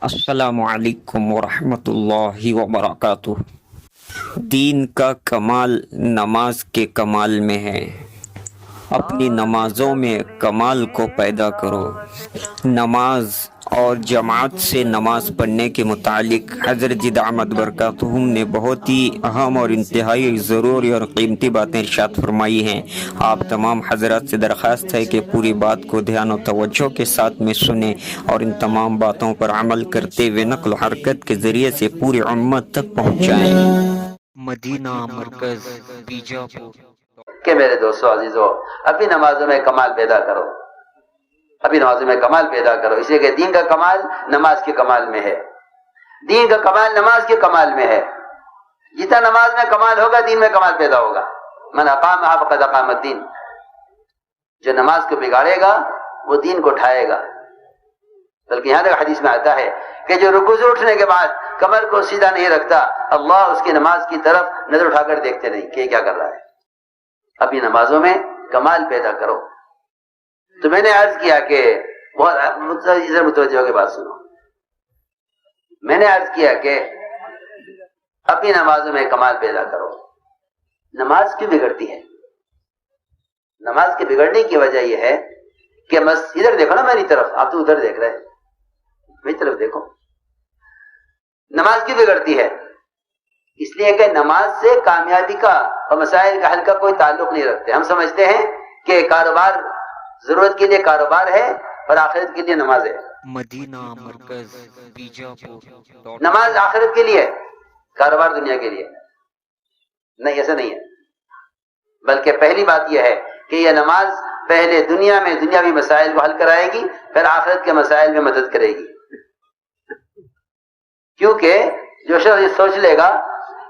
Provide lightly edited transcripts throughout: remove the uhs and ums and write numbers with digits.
السلام علیکم ورحمۃ اللہ وبرکاتہ۔ دین کا کمال نماز کے کمال میں ہے۔ اپنی نمازوں میں کمال کو پیدا کرو۔ نماز اور جماعت سے نماز پڑھنے کے متعلق حضرت جی دامت برکاتہم نے بہت ہی اہم اور انتہائی ضروری اور قیمتی باتیں ارشاد فرمائی ہیں۔ آپ تمام حضرات سے درخواست ہے کہ پوری بات کو دھیان و توجہ کے ساتھ میں سنیں اور ان تمام باتوں پر عمل کرتے ہوئے نقل و حرکت کے ذریعے سے پوری امت تک پہنچائیں۔ مدینہ مرکز بیجاپور۔ کہ میرے دوستو عزیزو، اپنی نمازوں میں کمال پیدا کرو، اپنی نمازوں میں کمال پیدا کرو، اس لیے کہ دین کا کمال نماز کے کمال میں ہے۔ دین کا کمال نماز کے کمال میں ہے۔ جتنا نماز میں کمال ہوگا دین میں کمال پیدا ہوگا۔ من اقامہا فقد اقام الدین، جو نماز کو بگاڑے گا وہ دین کو اٹھائے گا۔ بلکہ یہاں تک حدیث میں آتا ہے کہ جو رکوع سے اٹھنے کے بعد کمر کو سیدھا نہیں رکھتا، اللہ اس کی نماز کی طرف نظر اٹھا کر دیکھتے نہیں کہ یہ کیا کر رہا ہے۔ اپنی نمازوں میں کمال پیدا کرو۔ تو میں نے عرض کیا کہ بہت متوجہ ہو کے بات سنو، میں نے عرض کیا کہ اپنی نمازوں میں کمال پیدا کرو۔ نماز کیوں بگڑتی ہے؟ نماز کے بگڑنے کی وجہ یہ ہے کہ ادھر دیکھو نا میری طرف، آپ تو ادھر دیکھ رہے ہیں، میری طرف دیکھو۔ نماز کیوں بگڑتی ہے؟ اس لیے کہ نماز سے کامیابی کا اور مسائل کا حل کا کوئی تعلق نہیں رکھتے۔ ہم سمجھتے ہیں کہ کاروبار ضرورت کے لیے کاروبار ہے اور آخرت کے لیے نماز ہے۔ مدینہ مرکز بیجاپور۔ نماز آخرت کے لیے، کاروبار دنیا کے لیے نہیں، ایسا نہیں ہے۔ بلکہ پہلی بات یہ ہے کہ یہ نماز پہلے دنیا میں دنیاوی مسائل کو حل کرائے گی، پھر آخرت کے مسائل میں مدد کرے گی۔ کیونکہ جو شخص یہ سوچ لے گا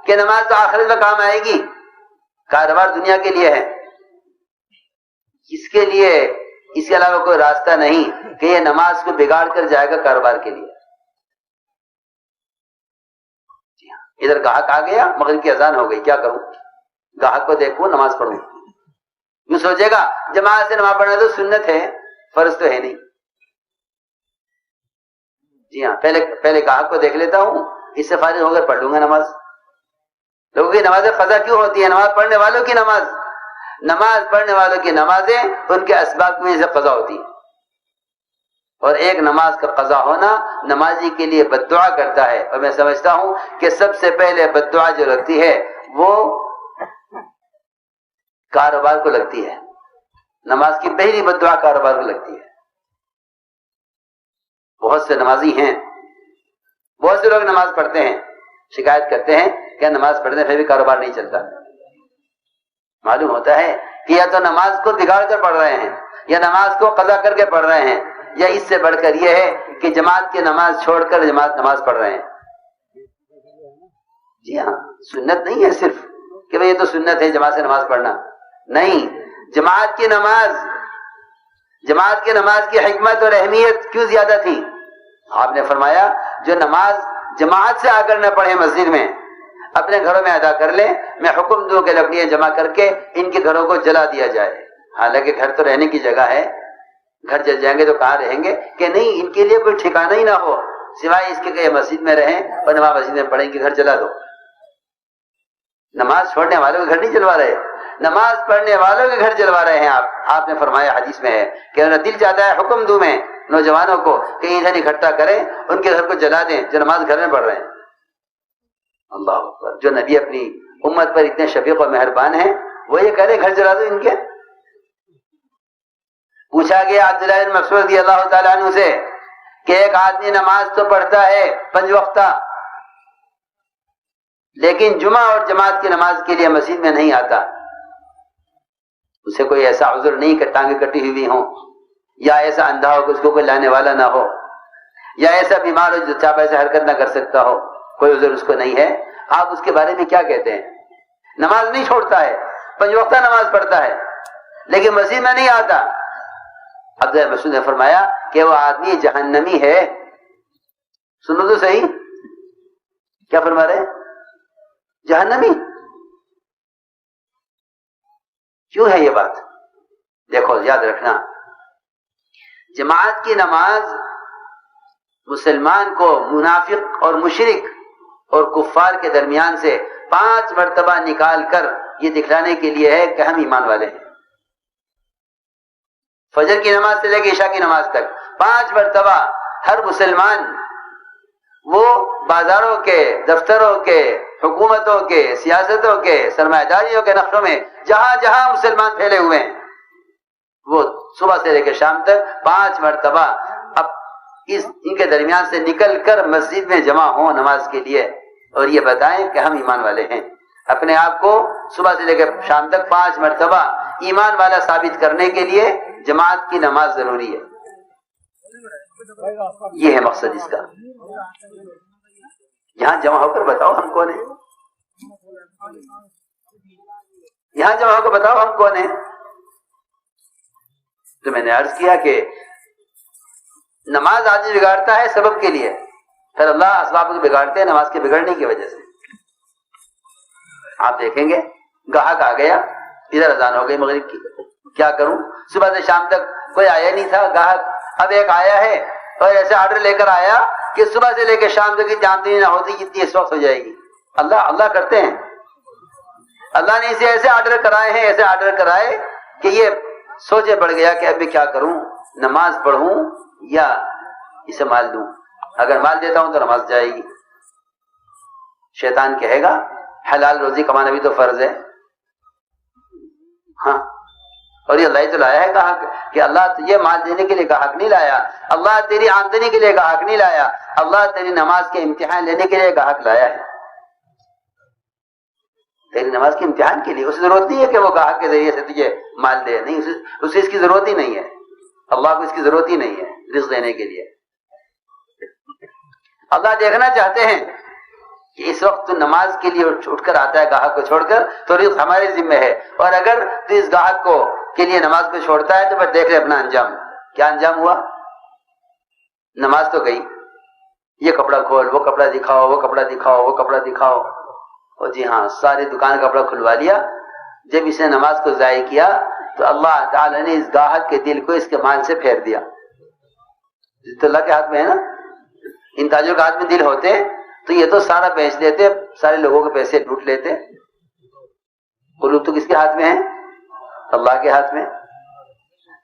کہ نماز تو آخرت میں کام آئے گی، کاروبار دنیا کے لیے ہے، اس کے لیے اس کے علاوہ کوئی راستہ نہیں کہ یہ نماز کو بگاڑ کر جائے گا کاروبار کے لیے۔ ادھر گاہک آ گیا، مغرب کی اذان ہو گئی، کیا کروں؟ گاہک کو دیکھوں نماز پڑھوں؟ یوں سوچے گا جماعت سے نماز پڑھنا تو سنت ہے، فرض تو ہے نہیں۔ جی ہاں، پہلے گاہک کو دیکھ لیتا ہوں، اس سے فارغ ہو کر پڑھ لوں گا نماز۔ لوگوں کی نمازیں قضا کیوں ہوتی ہے؟ نماز پڑھنے والوں کی نماز پڑھنے والوں کی نمازیں ان کے اسباب کی وجہ سے قضا ہوتی ہیں، اور ایک نماز کا قضا ہونا نمازی کے لیے بد دعا کرتا ہے۔ اور میں سمجھتا ہوں کہ سب سے پہلے بد دعا جو لگتی ہے وہ کاروبار کو لگتی ہے۔ نماز کی پہلی بد دعا کاروبار کو لگتی ہے۔ بہت سے نمازی ہیں، بہت سے لوگ نماز پڑھتے ہیں، شکایت کرتے ہیں کہ نماز پڑھنے پھر بھی کاروبار نہیں چلتا۔ معلوم ہوتا ہے کہ یا تو نماز کو بگاڑ کر پڑھ رہے ہیں، یا نماز کو قضا کر کے پڑھ رہے ہیں، یا اس سے بڑھ کر یہ ہے کہ جماعت کی نماز چھوڑ کر نماز پڑھ رہے ہیں۔ جی ہاں، سنت نہیں ہے صرف کہ بھئی یہ تو سنت ہے جماعت سے نماز پڑھنا، نہیں۔ جماعت کی نماز کی حکمت اور اہمیت کیوں زیادہ تھی؟ آپ نے فرمایا جو نماز جماعت سے آ کر نہ پڑھے مسجد میں، اپنے گھروں میں ادا کر لیں، میں حکم دوں کہ لکڑیاں جمع کر کے ان کے گھروں کو جلا دیا جائے۔ حالانکہ گھر تو رہنے کی جگہ ہے، گھر جل جائیں گے تو کہاں رہیں گے؟ کہ نہیں، ان کے لیے کوئی ٹھکانہ ہی نہ ہو سوائے اس کے کہ مسجد میں رہیں اور نماز مسجد میں پڑھیں کہ گھر جلا دو۔ نماز چھوڑنے والوں کے گھر نہیں جلوا رہے، نماز پڑھنے والوں کے گھر جلوا رہے ہیں آپ نے فرمایا حدیث میں ہے کہ انہیں دل چاہتا ہے حکم دوں میں نوجوانوں کو کہ ادھر اکٹھا کریں، ان کے گھر کو جلا دیں جو نماز گھر میں پڑھ رہے ہیں۔ اللہ اکبر! جو نبی اپنی امت پر اتنے شفیق و مہربان ہیں، وہ یہ کہہ رہے گھر جلا دو ان کے۔ پوچھا گیا عبداللہ بن مسعود رضی اللہ تعالیٰ عنہ سے کہ ایک آدمی نماز تو پڑھتا ہے 5 وقتہ، لیکن جمعہ اور جماعت کی نماز کے لیے مسجد میں نہیں آتا، اسے کوئی ایسا عذر نہیں کہ ٹانگیں کٹی ہوئی ہوں، یا ایسا اندھا ہو کہ اس کو کوئی لانے والا نہ ہو، یا ایسا بیمار ہو جو چاپ ایسے حرکت نہ کر سکتا ہو، کوئی عذر اس کو نہیں ہے، آپ اس کے بارے میں کیا کہتے ہیں؟ نماز نہیں چھوڑتا ہے، 5 وقتہ نماز پڑھتا ہے، لیکن مسجد میں نہیں آتا۔ عبداللہ مسعود نے فرمایا کہ وہ آدمی جہنمی ہے۔ سنو تو صحیح، کیا فرما رہے ہیں؟ جہنمی؟ کیوں ہے یہ بات؟ دیکھو، یاد رکھنا، جماعت کی نماز مسلمان کو منافق اور مشرک اور کفار کے درمیان سے 5 مرتبہ نکال کر یہ دکھلانے کے لیے ہے کہ ہم ایمان والے ہیں. فجر کی نماز سے لے کے عشاء کی نماز تک 5 مرتبہ ہر مسلمان وہ بازاروں کے، دفتروں کے، حکومتوں کے، سیاستوں کے، سرمایہ داریوں کے نقشوں میں جہاں جہاں مسلمان پھیلے ہوئے ہیں وہ صبح سے لے کے شام تک 5 مرتبہ اب ان کے درمیان سے نکل کر مسجد میں جمع ہوں نماز کے لیے اور یہ بتائیں کہ ہم ایمان والے ہیں. اپنے آپ کو صبح سے لے کے شام تک 5 مرتبہ ایمان والا ثابت کرنے کے لیے جماعت کی نماز ضروری ہے. یہ ہے مقصد اس کا. یہاں جمع ہو کر بتاؤ ہم کون ہیں. یہاں جمع ہو کر بتاؤ ہم کون ہیں. تو میں نے عرض کیا کہ نماز آدمی بگاڑتا ہے سبب کے لیے، پھر اللہ اسباب کو بگاڑتے ہیں نماز کے بگڑنے کی وجہ سے. آپ دیکھیں گے گاہک آ گیا، ادھر اذان ہو گئی مغرب کی، کیا کروں، صبح سے شام تک کوئی آیا نہیں تھا گاہک، اب ایک آیا ہے اور ایسے آرڈر لے کر آیا کہ صبح سے لے کے شام تک اتنی آمدنی نہ ہوتی جتنی اس وقت ہو جائے گی. اللہ کرتے ہیں. اللہ نے اسے ایسے آرڈر کرائے ہیں، ایسے آرڈر کرائے کہ یہ سوچے پڑ گیا کہ اب میں کیا کروں، نماز پڑھوں یا اسے مال دوں. اگر مال دیتا ہوں تو نماز جائے گی. شیطان کہے گا حلال روزی کمانا بھی تو فرض ہے. ہاں، اور یہ اللہ تو لایا ہے گاہک کہ اللہ تجھے مال دینے کے لیے گاہک نہیں لایا، اللہ تیری آمدنی کے لیے گاہک نہیں لایا، اللہ تیری نماز کے امتحان لینے کے لیے گاہک لایا ہے. تیری نماز کے امتحان کے لیے. اسے ضرورت نہیں ہے کہ وہ گاہک کے ذریعے سے تجھے مال دے، نہیں، اسے اس کی ضرورت ہی نہیں ہے. اللہ کو اس کی ضرورت ہی نہیں ہے رزق دینے کے لیے. اللہ دیکھنا چاہتے ہیں کہ اس وقت تو نماز کے لیے اٹھ کر آتا ہے گاہک کو چھوڑ کر تو رزق ہمارے ذمہ ہے، اور اگر تو اس گاہک کو کے لیے نماز کو چھوڑتا ہے تو پھر دیکھ لے اپنا انجام. کیا انجام ہوا؟ نماز تو گئی، یہ کپڑا کھول، وہ کپڑا دکھاؤ، وہ کپڑا دکھاؤ، وہ کپڑا دکھاؤ، اور جی ہاں ساری دکان کا کپڑا کھلوا لیا. جب اس نے نماز کو ضائع کیا تو اللہ تعالی نے اس گاہک کے دل کو اس کے مال سے پھیر دیا. تو اللہ کے ہاتھ میں ہے نا. ان تاجروں کے ہاتھ میں دل ہوتے تو یہ تو سارا بیچ لیتے، سارے لوگوں کے پیسے لوٹ لیتے. قلوب تو کس کے ہاتھ میں ہے؟ اللہ کے ہاتھ میں.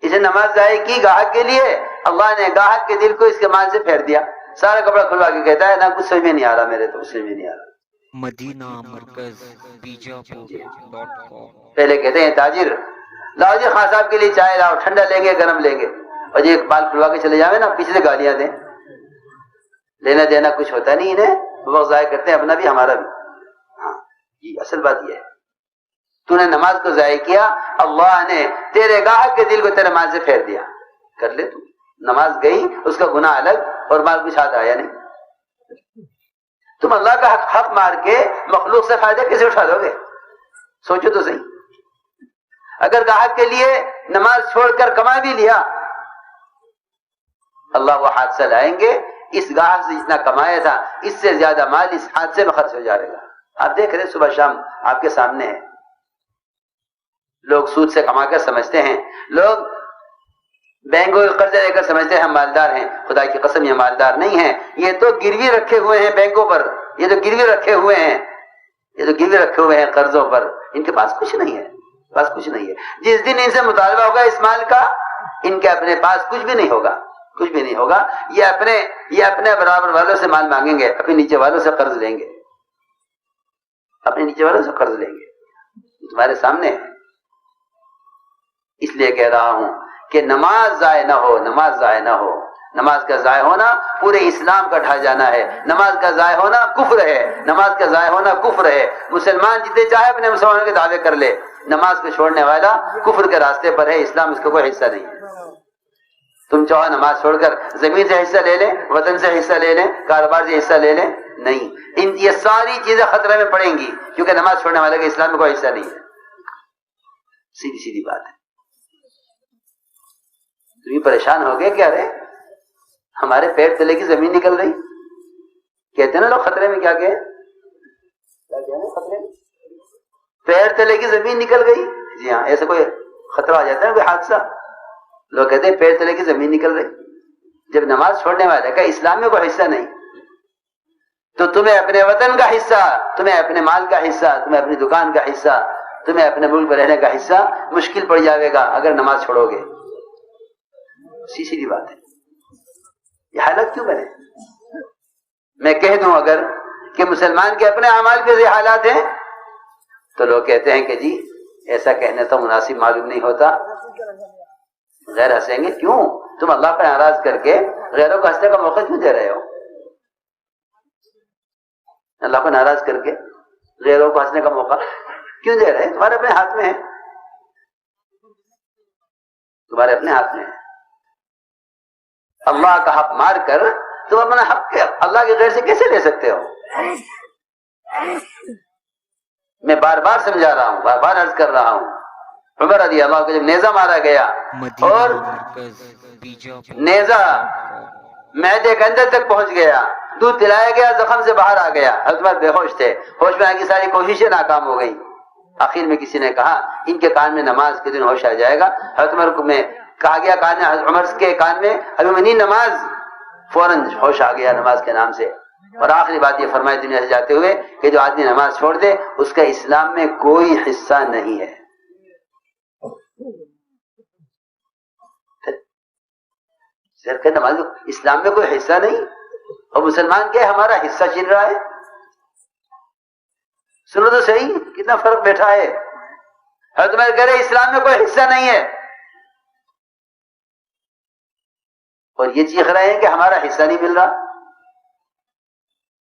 اسے نماز ضائع کی گاہک کے لیے، اللہ نے گاہک کے دل کو اس کے مال سے پھیر دیا. سارا کپڑا کھلوا کے کہتا ہے نہ کچھ سمجھ میں نہیں آ رہا، میرے تو کچھ سمجھ میں نہیں آ رہا. مدینہ مرکز بیجاپور.com. پہلے کہتے ہیں تاجر لاؤ جی خان صاحب کے لیے چائے لاؤ، ٹھنڈا لیں گے گرم لیں گے، اور جی ایک بال کھلوا کے چلے جاوے نا، پیچھے سے گالیاں دیں. لینا دینا کچھ ہوتا نہیں انہیں، وہ ضائع کرتے ہیں اپنا بھی ہمارا بھی. ہاں یہ اصل بات یہ ہے. تو نے نماز کو ضائع کیا، اللہ نے تیرے گاہک کے دل کو تیرے مال سے پھیر دیا. کر لے تو نماز گئی، اس کا گناہ الگ اور مال کچھ ہاتھ آیا نہیں. تم اللہ کا حق مار کے مخلوق سے فائدہ کیسے اٹھا لو گے؟ سوچو تو صحیح. اگر گاہک کے لیے نماز چھوڑ کر کما بھی لیا، اللہ وہ حادثہ لائیں گے، اس گاہک سے جتنا کمایا تھا اس سے زیادہ مال اس حادثے میں خرچ ہو جائے گا. آپ دیکھ رہے صبح شام آپ کے سامنے ہے. لوگ سود سے کما کر سمجھتے ہیں، لوگ بینکوں کے قرضے لے کر سمجھتے ہیں ہم مالدار ہیں. خدا کی قسم یہ مالدار نہیں ہیں، یہ تو گروی رکھے ہوئے ہیں بینکوں پر، یہ تو گروی رکھے ہوئے ہیں، یہ تو گروی رکھے ہوئے ہیں قرضوں پر. ان کے پاس کچھ نہیں ہے، پاس کچھ نہیں ہے. جس دن ان سے مطالبہ ہوگا اس مال کا، ان کے اپنے پاس کچھ بھی نہیں ہوگا، کچھ بھی نہیں ہوگا. یہ اپنے برابر والوں سے مال مانگیں گے، اپنے نیچے والوں سے قرض لیں گے، اپنے نیچے والوں سے قرض لیں گے. تمہارے سامنے ہے. اس لیے کہہ رہا ہوں کہ نماز ضائع نہ ہو، نماز ضائع نہ ہو. نماز کا ضائع ہونا پورے اسلام کا ڈھا جانا ہے. نماز کا ضائع ہونا کفر ہے، نماز کا ضائع ہونا کفر ہے. مسلمان جتنے چاہے اپنے مسلمانوں کے دعوے کر لے، نماز کو چھوڑنے والا کفر کے راستے پر ہے. اسلام اس کا کوئی حصہ نہیں ہے. تم چاہو نماز چھوڑ کر زمین سے حصہ لے لیں، وطن سے حصہ لے لیں، کاروبار سے حصہ لے لیں، نہیں. یہ ساری چیزیں خطرے میں پڑیں گی کیونکہ نماز چھوڑنے والے کا اسلام میں کوئی حصہ نہیں ہے. سیدھی سیدھی بات ہے. تم پریشان ہو گئے کیا رے؟ ہمارے پیر تلے کی زمین نکل رہی. کہتے ہیں نا لوگ خطرے میں، کیا کہے خطرے میں پیر تلے کی زمین نکل گئی. جی ہاں، ایسا کوئی خطرہ آ جاتا ہے، کوئی حادثہ، لوگ کہتے ہیں پیر تلے کی زمین نکل رہی. جب نماز چھوڑنے والے کا اسلام میں کوئی حصہ نہیں تو تمہیں اپنے وطن کا حصہ، تمہیں اپنے مال کا حصہ، تمہیں اپنی دکان کا حصہ، تمہیں اپنے ملک میں رہنے کا حصہ مشکل پڑ جاوے گا اگر نماز چھوڑو گے. سیدھی بات ہے. یہ حالت کیوں بنے؟ میں کہہ دوں اگر کہ مسلمان کے اپنے اعمال پہ یہ حالات ہیں تو لوگ کہتے ہیں کہ جی ایسا کہنے تو مناسب معلوم نہیں ہوتا. غیر ہنسیں گے. کیوں؟ تم اللہ پر ناراض کر کے غیروں کو ہنسنے کا موقع کیوں دے رہے ہو؟ اللہ کو ناراض کر کے غیروں کو ہنسنے کا موقع کیوں دے رہے ہیں؟ تمہارے اپنے ہاتھ میں ہے. تمہارے اپنے ہاتھ میں ہے. اللہ کا حق مار کر تم اپنا حق اللہ کے غیر سے کیسے لے سکتے ہو؟ میں بار بار سمجھا رہا ہوں، بار بار عرض کر رہا ہوں. عمر رضی اللہ عنہ کو جب نیزہ مارا گیا اور نیزہ معدے کے اندر تک پہنچ گیا، دودھ پلایا گیا، زخم سے باہر آ گیا، حضرت عمر بے ہوش تھے. ہوش میں آنے کی ساری کوششیں ناکام ہو گئی. آخر میں کسی نے کہا ان کے کان میں نماز کے دن ہوش آ جائے گا. حضرت عمر کو میں کہا گیا کان میں، حضرت عمر کے کان میں ابھی منی نماز، فوراً ہوش آ گیا نماز کے نام سے. اور آخری بات یہ فرمائی دنیا سے جاتے ہوئے کہ جو آدمی نماز چھوڑ دے اس کا اسلام میں کوئی حصہ نہیں ہے. نماز اسلام میں کوئی حصہ نہیں، اور مسلمان کیا ہے؟ ہمارا حصہ چھین رہا ہے. سنو تو صحیح کتنا فرق بیٹھا ہے. حضرت عمر کہہ رہے اسلام میں کوئی حصہ نہیں ہے اور یہ چیخ رہے ہیں کہ ہمارا حصہ نہیں مل رہا.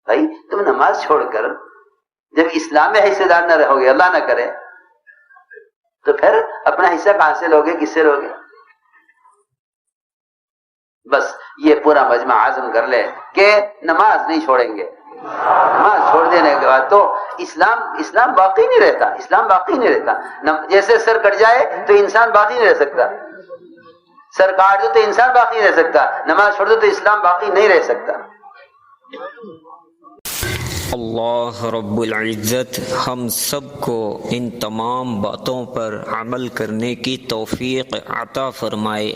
بھائی تم نماز چھوڑ کر جب اسلام میں حصے دار نہ رہو گے، اللہ نہ کرے، تو پھر اپنا حصہ کہاں سے لوگے؟ کس سے لوگے؟ بس یہ پورا مجمع عزم کر لے کہ نماز نہیں چھوڑیں گے. نماز چھوڑ دینے کے بعد تو اسلام باقی نہیں رہتا. اسلام باقی نہیں رہتا. جیسے سر کٹ جائے تو انسان باقی نہیں رہ سکتا. سر کاٹ دو تو انسان باقی نہیں رہ سکتا. نماز چھوڑ دو تو اسلام باقی نہیں رہ سکتا. اللہ رب العزت ہم سب کو ان تمام باتوں پر عمل کرنے کی توفیق عطا فرمائے.